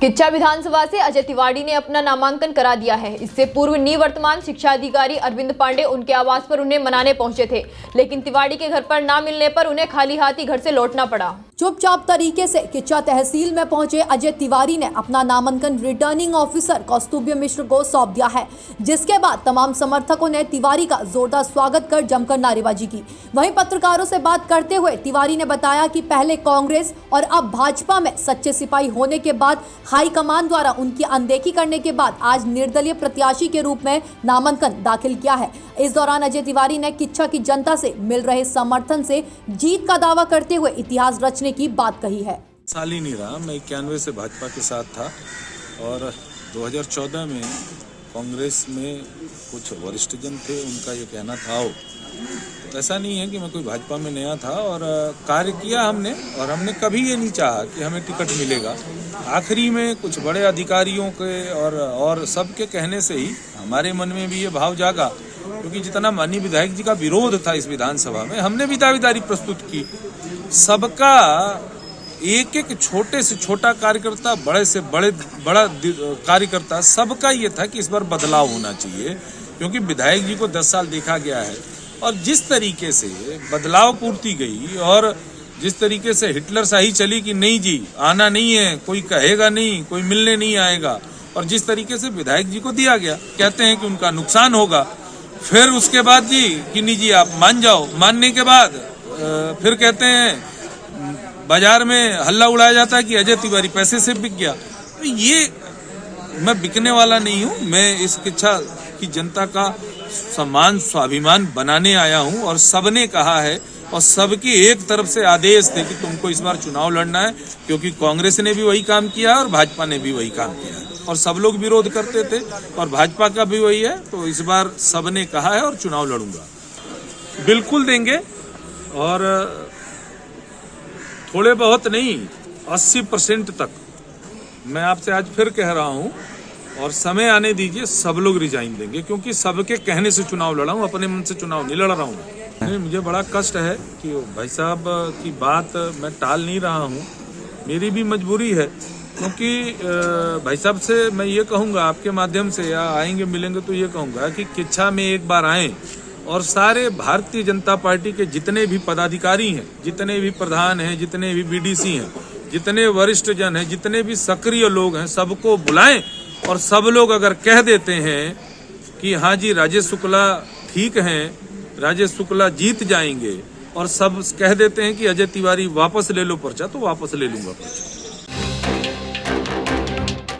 किच्चा विधानसभा से अजय तिवारी ने अपना नामांकन करा दिया है। इससे पूर्व निवर्तमान शिक्षा अधिकारी अरविंद पांडे उनके आवास पर उन्हें मनाने पहुंचे थे, लेकिन तिवारी के घर पर ना मिलने पर उन्हें खाली हाथ ही घर से लौटना पड़ा। चुपचाप तरीके से किच्चा तहसील में पहुंचे अजय तिवारी ने अपना नामांकन रिटर्निंग ऑफिसर कौस्तुभ मिश्र को सौंप दिया है, जिसके बाद तमाम समर्थकों ने तिवारी का जोरदार स्वागत कर जमकर नारेबाजी की। वहीं पत्रकारों से बात करते हुए तिवारी ने बताया कि पहले कांग्रेस और अब भाजपा में सच्चे सिपाही होने के बाद हाईकमान द्वारा उनकी अनदेखी करने के बाद आज निर्दलीय प्रत्याशी के रूप में नामांकन दाखिल किया है। इस दौरान अजय तिवारी ने किच्चा की जनता से मिल रहे समर्थन से जीत का दावा करते हुए इतिहास रचने की बात कही है। साल ही नहीं रहा, मैं 91 से भाजपा के साथ था और 2014 में कांग्रेस में कुछ वरिष्ठ जन थे, उनका ये कहना था। तो ऐसा नहीं है कि मैं कोई भाजपा में नया था और कार्य किया हमने, और हमने कभी ये नहीं चाहा कि हमें टिकट मिलेगा। आखिरी में कुछ बड़े अधिकारियों के और सबके कहने से ही हमारे मन में भी ये भाव जागा, क्योंकि जितना माननीय विधायक जी का विरोध था इस विधानसभा में, हमने भी दावेदारी प्रस्तुत की। सबका एक एक छोटे से छोटा कार्यकर्ता, बड़े से बड़ा कार्यकर्ता, सबका ये था कि इस बार बदलाव होना चाहिए, क्योंकि विधायक जी को 10 साल देखा गया है और जिस तरीके से बदलाव पूर्ति गई और जिस तरीके से हिटलर शाही चली कि नहीं जी आना नहीं है, कोई कहेगा नहीं, कोई मिलने नहीं आएगा, और जिस तरीके से विधायक जी को दिया गया, कहते हैं कि उनका नुकसान होगा। फिर उसके बाद जी कि नहीं जी आप मान जाओ, मानने के बाद फिर कहते हैं बाजार में हल्ला उड़ाया जाता है कि अजय तिवारी पैसे से बिक गया। तो ये मैं बिकने वाला नहीं हूं, मैं इस किच्चा की जनता का सम्मान स्वाभिमान बनाने आया हूं, और सबने कहा है और सबके एक तरफ से आदेश थे कि तुमको इस बार चुनाव लड़ना है, क्योंकि कांग्रेस ने भी वही काम किया और भाजपा ने भी वही काम किया है और सब लोग विरोध करते थे और भाजपा का भी वही है। तो इस बार सबने कहा है और चुनाव लड़ूंगा, बिल्कुल देंगे, और थोड़े बहुत नहीं 80% तक। मैं आपसे आज फिर कह रहा हूं और समय आने दीजिए, सब लोग रिजाइन देंगे, क्योंकि सबके कहने से चुनाव लड़ा हूं, अपने मन से चुनाव नहीं लड़ रहा हूं। मुझे बड़ा कष्ट है कि भाई साहब की बात मैं टाल नहीं रहा हूं, मेरी भी मजबूरी है, क्योंकि भाई साहब से मैं ये कहूँगा आपके माध्यम से, या आएंगे मिलेंगे तो ये कहूँगा कि किच्चा में एक बार आएँ और सारे भारतीय जनता पार्टी के जितने भी पदाधिकारी हैं, जितने भी प्रधान हैं, जितने भी बीडीसी हैं, जितने वरिष्ठ जन हैं, जितने भी सक्रिय लोग हैं, सबको बुलाएं और सब लोग अगर कह देते हैं कि हाँ जी राजेश शुक्ला ठीक हैं, राजेश शुक्ला जीत जाएंगे, और सब कह देते हैं कि अजय तिवारी वापस ले लो पर्चा, तो वापस ले लूंगा पर्चा।